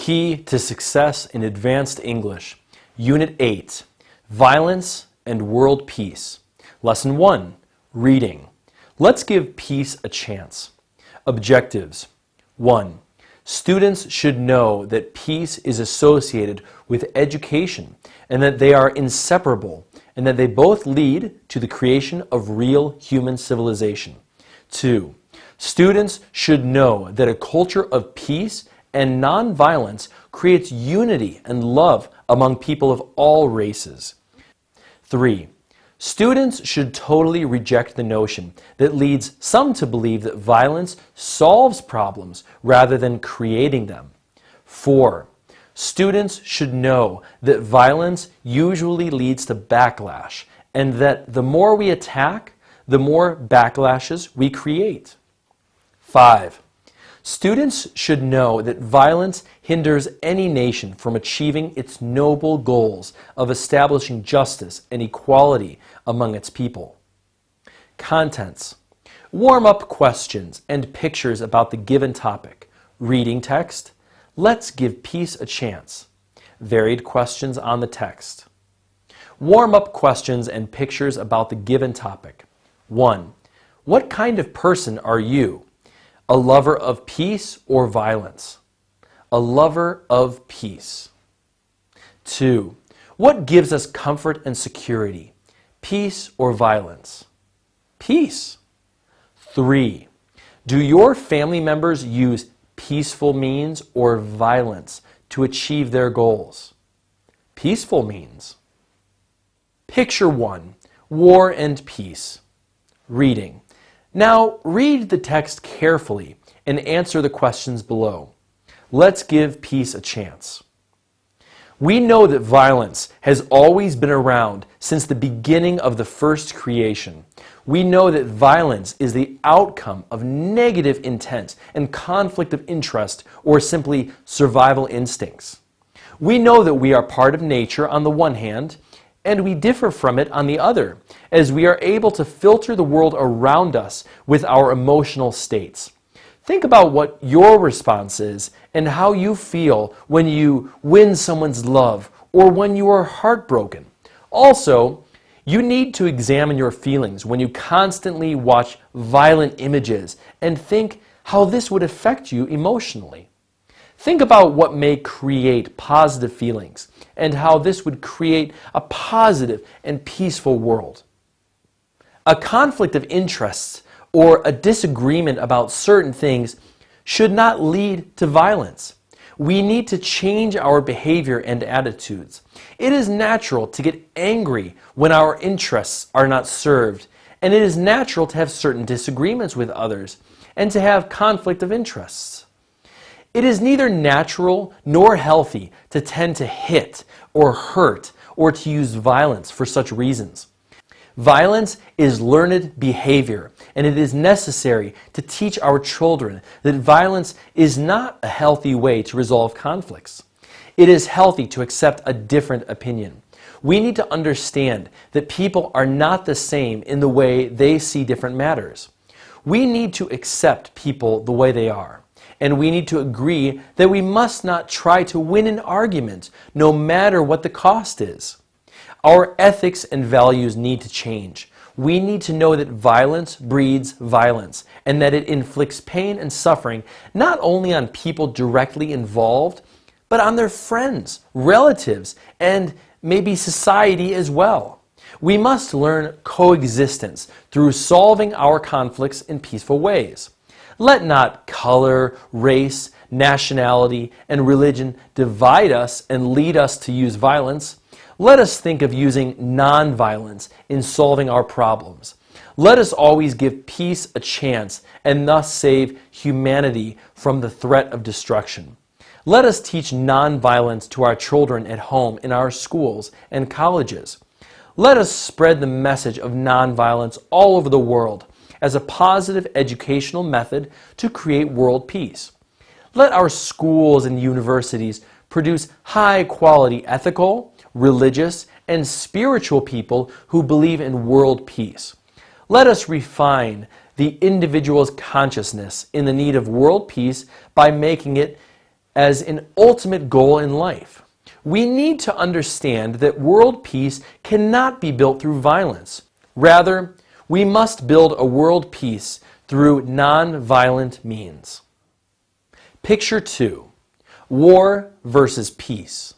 Key to Success in Advanced English, Unit 8, Violence and World Peace. Lesson 1, Reading. Let's give peace a chance. Objectives. 1. Students should know that peace is associated with education and that they are inseparable and that they both lead to the creation of real human civilization. 2. Students should know that a culture of peace and nonviolence creates unity and love among people of all races. 3. Students should totally reject the notion that leads some to believe that violence solves problems rather than creating them. 4. Students should know that violence usually leads to backlash and that the more we attack, the more backlashes we create. 5. Students should know that violence hinders any nation from achieving its noble goals of establishing justice and equality among its people. Contents. Warm-up questions and pictures about the given topic. Reading text. Let's give peace a chance. Varied questions on the text. Warm-up questions and pictures about the given topic. 1. What kind of person are you? A lover of peace or violence? A lover of peace. 2. What gives us comfort and security? Peace or violence? Peace. 3. Do your family members use peaceful means or violence to achieve their goals? Peaceful means. Picture 1. War and peace. Reading. Now read the text carefully and answer the questions below. Let's give peace a chance. We know that violence has always been around since the beginning of the first creation. We know that violence is the outcome of negative intent and conflict of interest or simply survival instincts. We know that we are part of nature on the one hand, and we differ from it on the other, as we are able to filter the world around us with our emotional states. Think about what your response is and how you feel when you win someone's love or when you are heartbroken. Also, you need to examine your feelings when you constantly watch violent images and think how this would affect you emotionally. Think about what may create positive feelings and how this would create a positive and peaceful world. A conflict of interests or a disagreement about certain things should not lead to violence. We need to change our behavior and attitudes. It is natural to get angry when our interests are not served, and it is natural to have certain disagreements with others and to have conflict of interests. It is neither natural nor healthy to tend to hit or hurt or to use violence for such reasons. Violence is learned behavior, and it is necessary to teach our children that violence is not a healthy way to resolve conflicts. It is healthy to accept a different opinion. We need to understand that people are not the same in the way they see different matters. We need to accept people the way they are. And we need to agree that we must not try to win an argument, no matter what the cost is. Our ethics and values need to change. We need to know that violence breeds violence, and that it inflicts pain and suffering not only on people directly involved, but on their friends, relatives, and maybe society as well. We must learn coexistence through solving our conflicts in peaceful ways. Let not color, race, nationality, and religion divide us and lead us to use violence. Let us think of using nonviolence in solving our problems. Let us always give peace a chance and thus save humanity from the threat of destruction. Let us teach nonviolence to our children at home, in our schools and colleges. Let us spread the message of nonviolence all over the world as a positive educational method to create world peace. Let our schools and universities produce high-quality ethical, religious, and spiritual people who believe in world peace. Let us refine the individual's consciousness in the need of world peace by making it as an ultimate goal in life. We need to understand that world peace cannot be built through violence. Rather, we must build a world peace through non-violent means. Picture 2. War versus peace.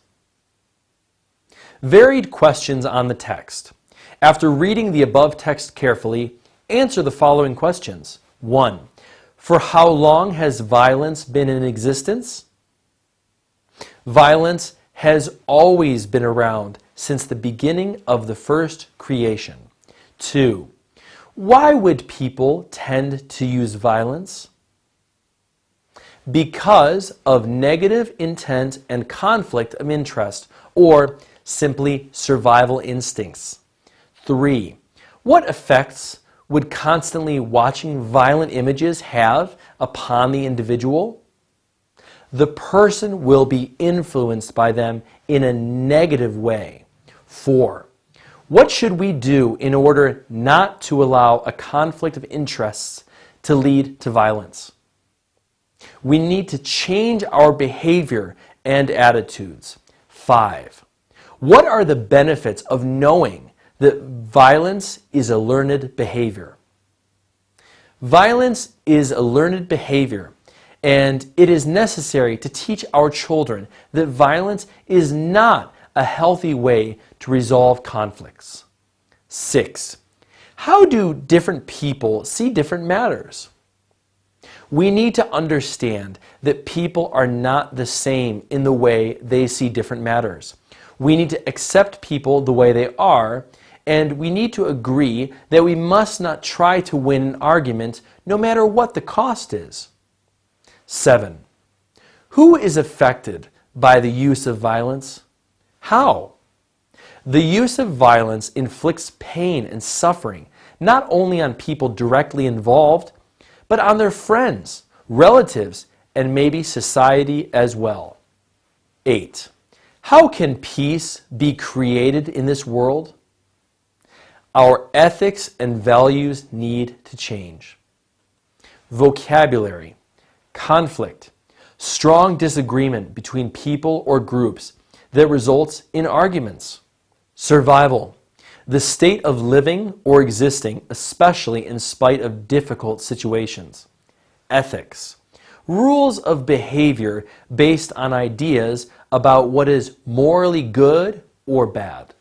Varied questions on the text. After reading the above text carefully, answer the following questions. 1. For how long has violence been in existence? Violence has always been around since the beginning of the first creation. 2. Why would people tend to use violence? Because of negative intent and conflict of interest, or simply survival instincts. 3. What effects would constantly watching violent images have upon the individual? The person will be influenced by them in a negative way. 4. What should we do in order not to allow a conflict of interests to lead to violence? We need to change our behavior and attitudes. 5. What are the benefits of knowing that violence is a learned behavior? Violence is a learned behavior, and it is necessary to teach our children that violence is not a healthy way to resolve conflicts. 6. How do different people see different matters? We need to understand that people are not the same in the way they see different matters. We need to accept people the way they are, and we need to agree that we must not try to win an argument no matter what the cost is. 7. Who is affected by the use of violence? How? The use of violence inflicts pain and suffering not only on people directly involved, but on their friends, relatives, and maybe society as well. 8. How can peace be created in this world? Our ethics and values need to change. Vocabulary, conflict, strong disagreement between people or groups that results in arguments. Survival, the state of living or existing, especially in spite of difficult situations. Ethics, rules of behavior based on ideas about what is morally good or bad.